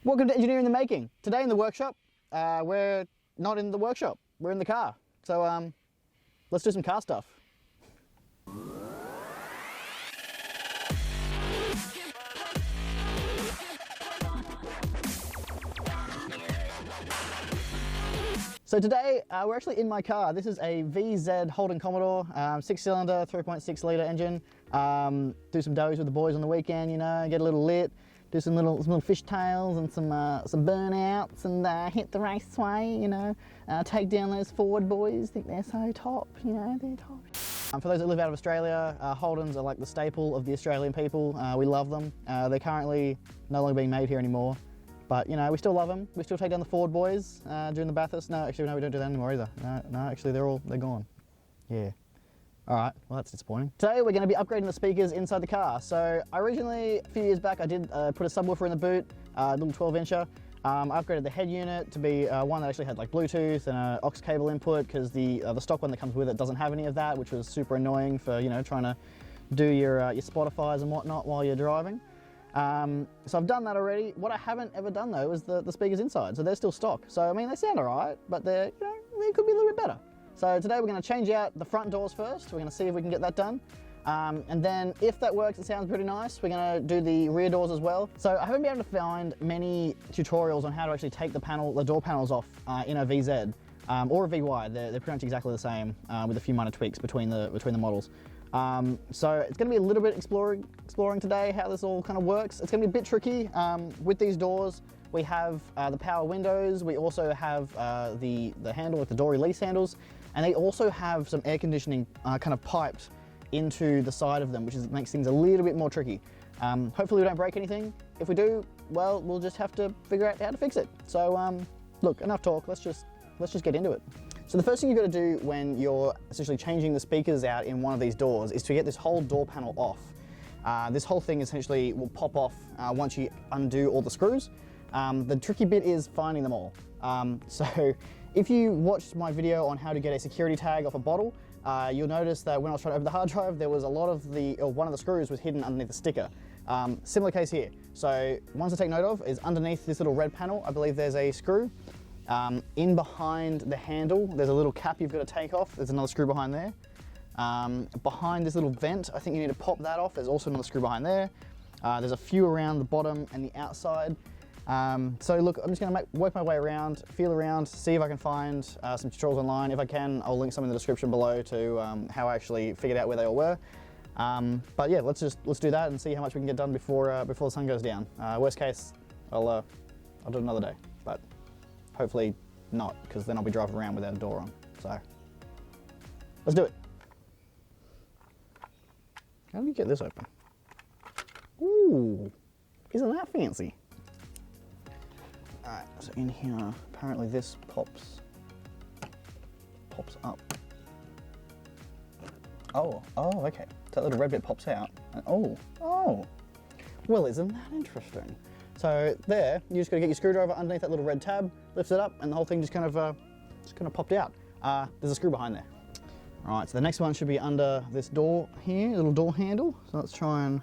Welcome to Engineering in the Making. Today in the workshop, we're not in the workshop, we're in the car. So let's do some car stuff. So today we're actually in my car. This is a VZ Holden Commodore, 6-cylinder, 3.6 litre engine. Do some doughies with the boys on the weekend, you know, get a little lit. Do some little fishtails and some burnouts and hit the raceway, you know. Take down those Ford boys, think they're so top, you know, they're top. For those that live out of Australia, Holdens are like the staple of the Australian people. We love them. They're currently no longer being made here anymore, but you know, we still love them. We still take down the Ford boys during the Bathurst. No, actually, no, we don't do that anymore either. No, actually, they're gone. Yeah. All right, well that's disappointing. Today we're going to be upgrading the speakers inside the car. So originally, a few years back, I did put a subwoofer in the boot, a little 12-incher. I upgraded the head unit to be one that actually had like Bluetooth and an aux cable input, because the stock one that comes with it doesn't have any of that, which was super annoying for, you know, trying to do your Spotifys and whatnot while you're driving. So I've done that already. What I haven't ever done though is the speakers inside. So they're still stock. So I mean, they sound all right, but they're, you know, they could be a little bit better. So today we're going to change out the front doors first. We're going to see if we can get that done. And then if that works, it sounds pretty nice, we're going to do the rear doors as well. So I haven't been able to find many tutorials on how to actually take the door panels off in a VZ or a VY. They're pretty much exactly the same with a few minor tweaks between the models. So it's going to be a little bit exploring today how this all kind of works. It's going to be a bit tricky with these doors. We have the power windows. We also have the handle with the door release handles, and they also have some air conditioning kind of piped into the side of them, which makes things a little bit more tricky. Hopefully we don't break anything. If we do, well, we'll just have to figure out how to fix it. So look, enough talk. Let's just get into it. So the first thing you've got to do when you're essentially changing the speakers out in one of these doors is to get this whole door panel off. This whole thing essentially will pop off once you undo all the screws. The tricky bit is finding them all. So if you watched my video on how to get a security tag off a bottle, you'll notice that when I was trying to open the hard drive, there was a lot of one of the screws was hidden underneath the sticker. Similar case here. So ones to take note of is underneath this little red panel, I believe there's a screw. In behind the handle, there's a little cap you've got to take off. There's another screw behind there. Behind this little vent, I think you need to pop that off. There's also another screw behind there. There's a few around the bottom and the outside. So look, I'm just going to work my way around, feel around, see if I can find some tutorials online. If I can, I'll link some in the description below to how I actually figured out where they all were. But yeah, let's do that and see how much we can get done before the sun goes down. Worst case, I'll do it another day, but hopefully not, because then I'll be driving around without a door on. So let's do it. How do you get this open? Ooh, isn't that fancy? Alright, so in here, apparently this pops up. Oh, okay. So that little red bit pops out. And oh. Well, isn't that interesting? So there, you just got to get your screwdriver underneath that little red tab, lift it up, and the whole thing just kind of popped out. There's a screw behind there. All right, so the next one should be under this door here, little door handle. So let's try and,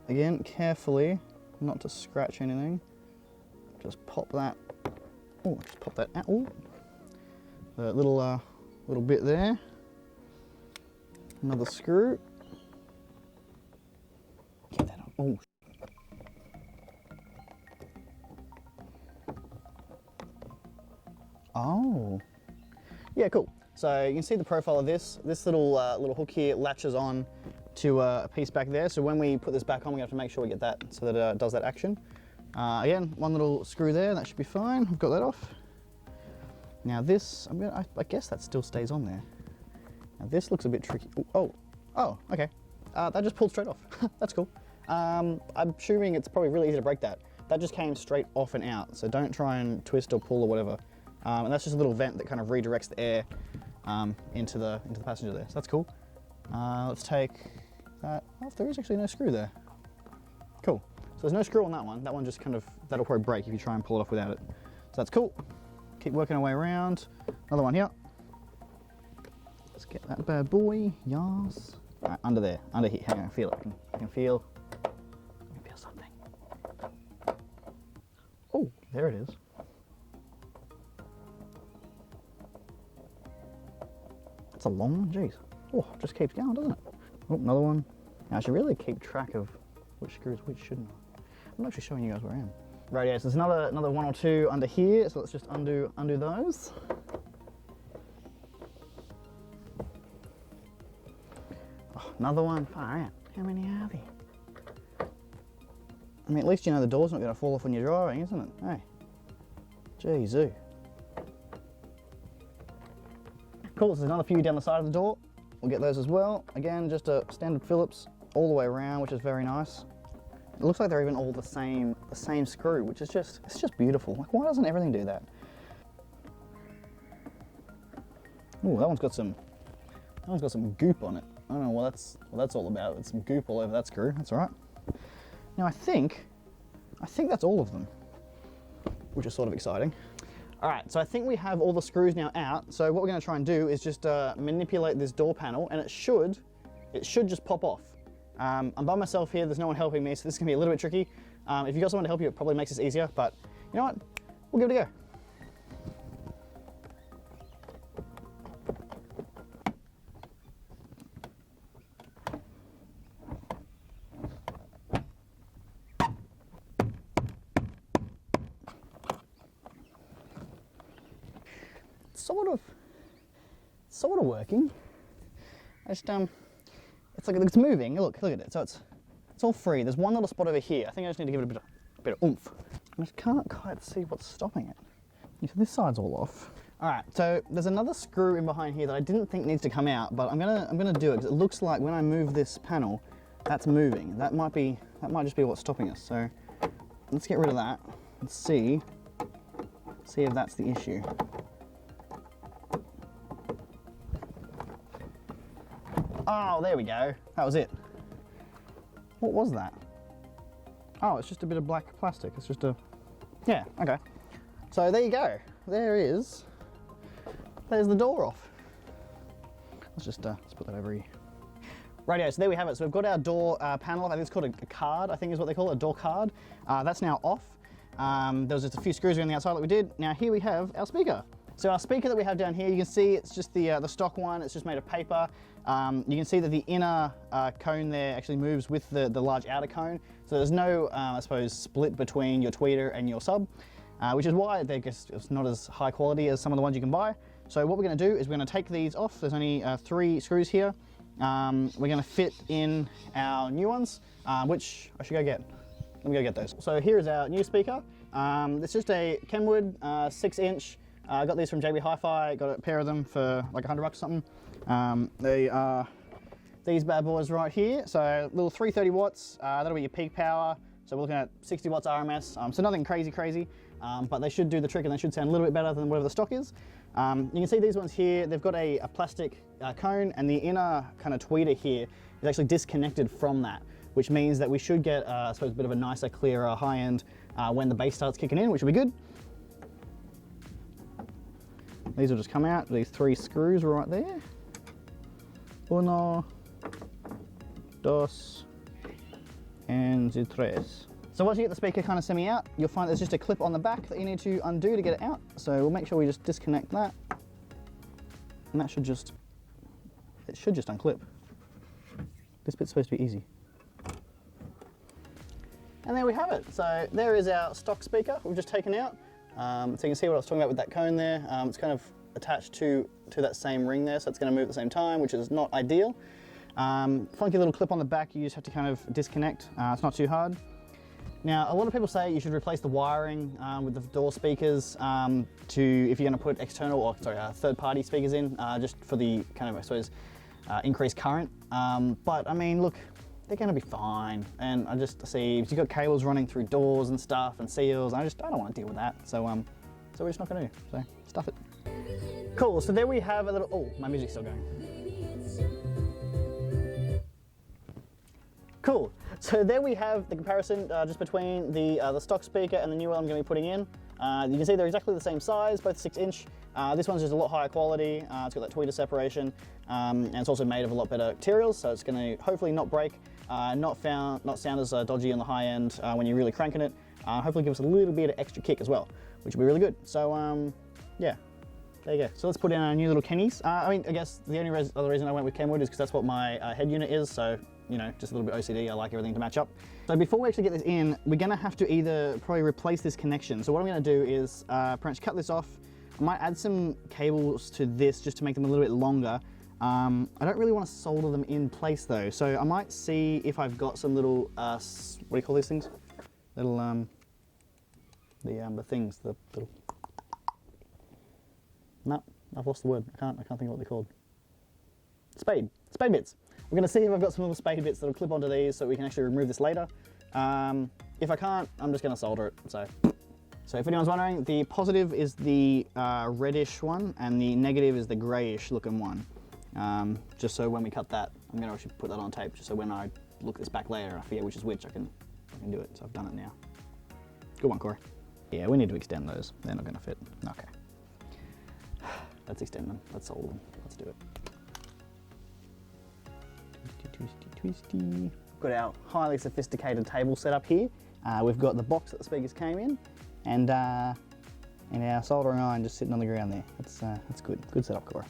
again, carefully, not to scratch anything. Just pop that. Oh, just pop that out. Oh, the little bit there. Another screw. Get that on. Oh. Yeah, cool. So you can see the profile of this. This little hook here latches on to a piece back there. So when we put this back on, we have to make sure we get that so that it does that action. Again, one little screw there, that should be fine. I've got that off. Now this, I guess that still stays on there. Now this looks a bit tricky. Oh, okay. That just pulled straight off. That's cool. I'm assuming it's probably really easy to break that. That just came straight off and out, so don't try and twist or pull or whatever. And that's just a little vent that kind of redirects the air into the passenger there. So that's cool. Let's take that off. There is actually no screw there. Cool. So there's no screw on that one. That one just that'll probably break if you try and pull it off without it. So that's cool. Keep working our way around. Another one here. Let's get that bad boy. Yes. All right, under there, under here. Hang on, feel it. I can feel something. There it is. That's a long one, jeez. Oh, it just keeps going, doesn't it? Oh, another one. Now, I should really keep track of which screw is which, shouldn't I? I'm not actually showing you guys where I am. Right, yeah, so there's another one or two under here, so let's just undo those. Oh, another one, far out. How many are there? I mean, at least you know the door's not going to fall off when you're driving, isn't it? Hey. Jeez. Cool, so there's another few down the side of the door. We'll get those as well. Again, just a standard Phillips all the way around, which is very nice. It looks like they're even all the same screw, which is just, it's just beautiful. Like, why doesn't everything do that? Ooh, that one's got some goop on it. I don't know what that's all about. There's some goop all over that screw. That's all right. Now I think that's all of them, which is sort of exciting. All right, so I think we have all the screws now out. So what we're going to try and do is just manipulate this door panel, and it should just pop off. I'm by myself here. There's no one helping me, so this is going to be a little bit tricky. If you've got someone to help you, it probably makes this easier. But you know what? We'll give it a go. Sort of working. I just it's like it's moving. Look at it. So it's all free. There's one little spot over here. I think I just need to give it a bit of oomph. I just can't quite see what's stopping it. So this side's all off. All right. So there's another screw in behind here that I didn't think needs to come out, but I'm gonna do it because it looks like when I move this panel, that's moving. That might just be what's stopping us. So let's get rid of that and see if that's the issue. Oh, there we go. That was it. What was that? Oh, it's just a bit of black plastic. It's just yeah, okay. So there you go. There's the door off. Let's put that over here. Rightio, so there we have it. So we've got our door panel. I think it's called a card, I think is what they call it, a door card. That's now off. There was just a few screws around the outside like we did. Now here we have our speaker. So our speaker that we have down here, you can see it's just the stock one. It's just made of paper. You can see that the inner cone there actually moves with the large outer cone. So there's no, I suppose, split between your tweeter and your sub, which is why it's not as high quality as some of the ones you can buy. So what we're going to do is we're going to take these off. There's only 3 screws here. We're going to fit in our new ones, which I should go get. Let me go get those. So here is our new speaker. It's just a Kenwood 6-inch. I got these from JB Hi-Fi, got a pair of them for like $100 or something. They are these bad boys right here. So little 330 watts, that'll be your peak power. So we're looking at 60 watts RMS. So nothing crazy, but they should do the trick and they should sound a little bit better than whatever the stock is. You can see these ones here, they've got a plastic cone, and the inner kind of tweeter here is actually disconnected from that, which means that we should get, I suppose, a bit of a nicer, clearer, high end when the bass starts kicking in, which will be good. These will just come out, these 3 screws right there. Uno, dos, and tres. So once you get the speaker kind of semi out, you'll find there's just a clip on the back that you need to undo to get it out. So we'll make sure we just disconnect that. And that should just, it should just unclip. This bit's supposed to be easy. And there we have it. So there is our stock speaker we've just taken out. So you can see what I was talking about with that cone there. It's kind of attached to that same ring there, so it's going to move at the same time, which is not ideal. Funky little clip on the back, you just have to kind of disconnect. It's not too hard. Now, a lot of people say you should replace the wiring with the door speakers if you're going to put external or third-party speakers in, just for the kind of, I suppose, increased current. But I mean, look, they're going to be fine. And I just see you've got cables running through doors and stuff and seals. I don't want to deal with that. So we're just not going to. So stuff it. Cool. So there we have a little. Oh, my music's still going. Cool. So there we have the comparison just between the stock speaker and the new one I'm going to be putting in. You can see they're exactly the same size, both 6-inch. This one's just a lot higher quality. It's got that tweeter separation, and it's also made of a lot better materials, so it's going to hopefully not break, not sound as dodgy on the high end when you're really cranking it. hopefully give us a little bit of extra kick as well, which will be really good. So yeah, there you go. So let's put in our new little Kennies. I mean, I guess the only other reason I went with Kenwood is because that's what my head unit is, so, you know, just a little bit OCD, I like everything to match up. So before we actually get this in, we're gonna have to either probably replace this connection. So what I'm gonna do is pretty much cut this off. I might add some cables to this just to make them a little bit longer. I don't really want to solder them in place though, so I might see if I've got some little, what do you call these things? Little, the things, the little, no, I've lost the word, I can't think of what they're called. Spade bits. We're gonna see if I've got some little spade bits that'll clip onto these so we can actually remove this later. If I can't, I'm just gonna solder it, So if anyone's wondering, the positive is the reddish one and the negative is the grayish looking one. Just so when we cut that, I'm gonna actually put that on tape, just so when I look this back later, I forget which is which, I can do it. So I've done it now. Good one, Corey. Yeah, we need to extend those. They're not gonna fit. Okay. Let's extend them. Let's solder them. Let's do it. Twisty. Got our highly sophisticated table set up here. We've got the box that the speakers came in, and our soldering iron just sitting on the ground there. That's good. Good setup, Corey.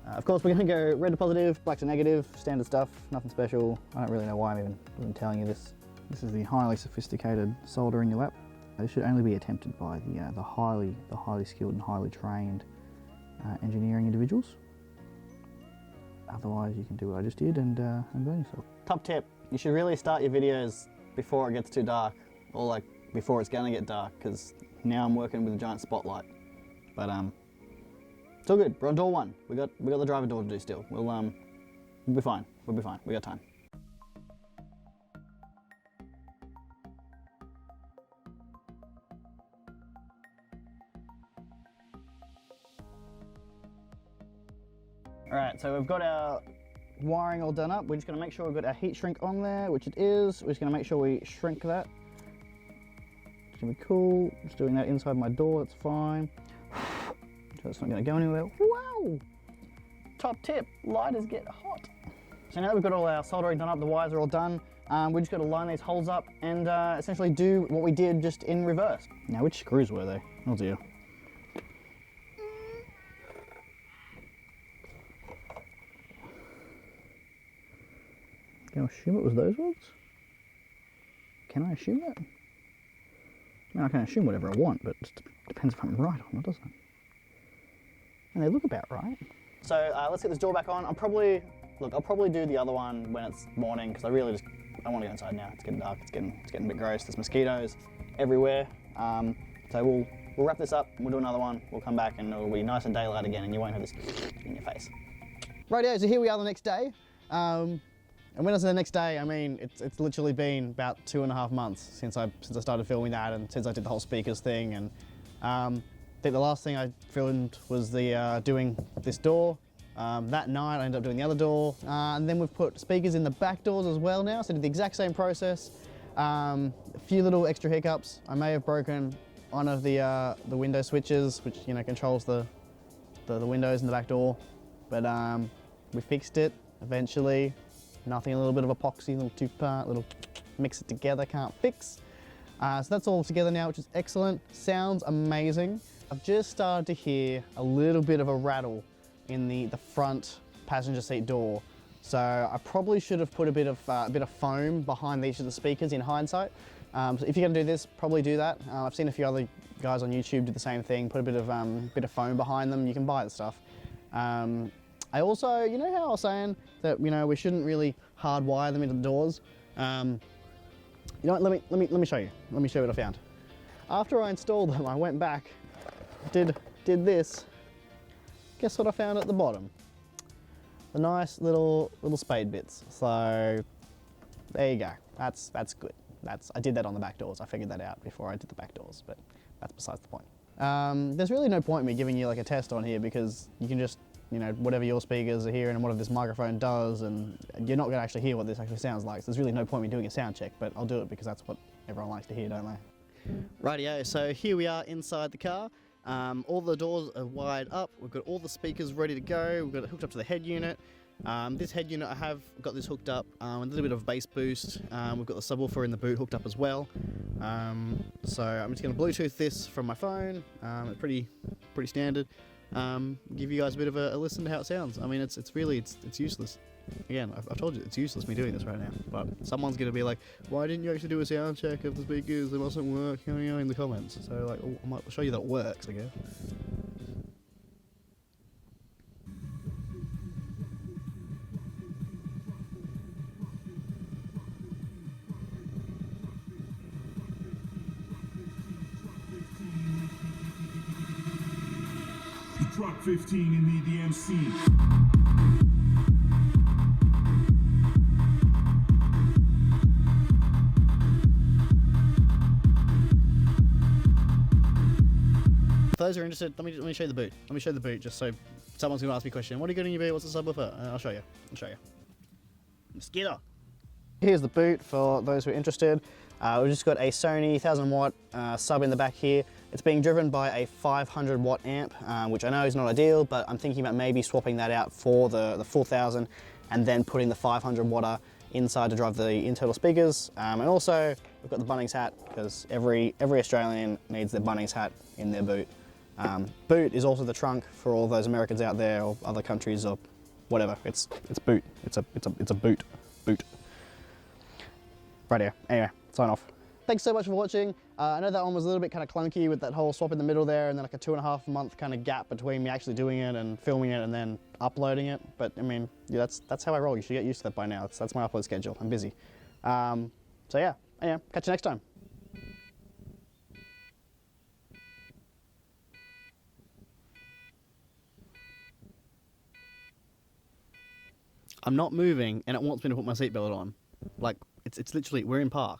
Of course, we're going to go red to positive, black to negative, standard stuff, nothing special. I don't really know why I'm even telling you this. This is the highly sophisticated solder in your lap. This should only be attempted by the highly skilled and highly trained engineering individuals. Otherwise, you can do what I just did and burn yourself. Top tip: you should really start your videos before it gets too dark, or like before it's going to get dark, because now I'm working with a giant spotlight. But it's all good. We're on door one. We got the driver door to do still. We'll be fine. We'll be fine. We got time. All right, so we've got our wiring all done up. We're just gonna make sure we've got our heat shrink on there, which it is. We're just gonna make sure we shrink that. It's gonna be cool. Just doing that inside my door, that's fine. So it's not gonna go anywhere. Wow! Top tip, lighters get hot. So now that we've got all our soldering done up, the wires are all done, we just gotta line these holes up and essentially do what we did just in reverse. Now, which screws were they? Oh dear. Can I assume it was those ones? Can I assume that? I mean, I can assume whatever I want, but it just depends if I'm right on it, doesn't it? And they look about right. So let's get this door back on. I'll probably do the other one when it's morning, because I want to go inside now. It's getting dark. It's getting a bit gross. There's mosquitoes everywhere. So we'll wrap this up. We'll do another one. We'll come back and it'll be nice and daylight again, and you won't have this in your face. Rightio, so here we are the next day. And when I say the next day, I mean it's literally been about 2.5 months since I started filming that, and since I did the whole speakers thing. And I think the last thing I filmed was the doing this door. That night I ended up doing the other door, and then we've put speakers in the back doors as well now. So I did the exact same process. A few little extra hiccups. I may have broken one of the window switches, which controls the windows in the back door, but we fixed it eventually. Nothing, a little bit of epoxy, little two-part, little mix it together, can't fix. So that's all together now, which is excellent. Sounds amazing. I've just started to hear a little bit of a rattle in the front passenger seat door. So I probably should have put a bit of foam behind each of the speakers in hindsight. So if you're gonna do this, probably do that. I've seen a few other guys on YouTube do the same thing, put a bit of foam behind them. You can buy the stuff. I also, you know how I was saying that we shouldn't really hardwire them into the doors. You know what? Let me show you. Let me show you what I found. After I installed them, I went back, did this. Guess what I found at the bottom? The nice little spade bits. So there you go. That's good. I did that on the back doors. I figured that out before I did the back doors, but that's besides the point. There's really no point in me giving you like a test on here, because you can just whatever your speakers are hearing and whatever this microphone does, and you're not going to actually hear what this actually sounds like. So there's really no point in me doing a sound check, but I'll do it because that's what everyone likes to hear, don't they? Rightio, so here we are inside the car. All the doors are wired up. We've got all the speakers ready to go. We've got it hooked up to the head unit. This head unit, I have got this hooked up, a little bit of bass boost. We've got the subwoofer in the boot hooked up as well. So I'm just going to Bluetooth this from my phone. It's pretty standard. Give you guys a bit of a listen to how it sounds. I mean, it's useless. Again, I've told you it's useless me doing this right now. But someone's going to be like, why didn't you actually do a sound check of the speakers? They mustn't work, in the comments. So like, I might show you that it works, I guess. Truck 15 in the DMC. For those who are interested, let me show you the boot. Let me show you the boot just so someone's going to ask me a question. What are you got in your boot? What's the subwoofer? I'll show you. Mosquito. Here's the boot for those who are interested. We've just got a Sony 1000 watt sub in the back here. It's being driven by a 500 watt amp, which I know is not ideal, but I'm thinking about maybe swapping that out for the 4000 and then putting the 500 watter inside to drive the internal speakers. And also, we've got the Bunnings hat, because every Australian needs their Bunnings hat in their boot. Boot is also the trunk for all those Americans out there or other countries or whatever. It's boot. It's a boot. Right here. Anyway, sign off. Thanks so much for watching. I know that one was a little bit kind of clunky with that whole swap in the middle there and then like a 2.5 month kind of gap between me actually doing it and filming it and then uploading it. But I mean, yeah, that's how I roll. You should get used to that by now. That's my upload schedule. I'm busy. So yeah, anyway, catch you next time. I'm not moving and it wants me to put my seatbelt on. Like, it's literally, we're in park.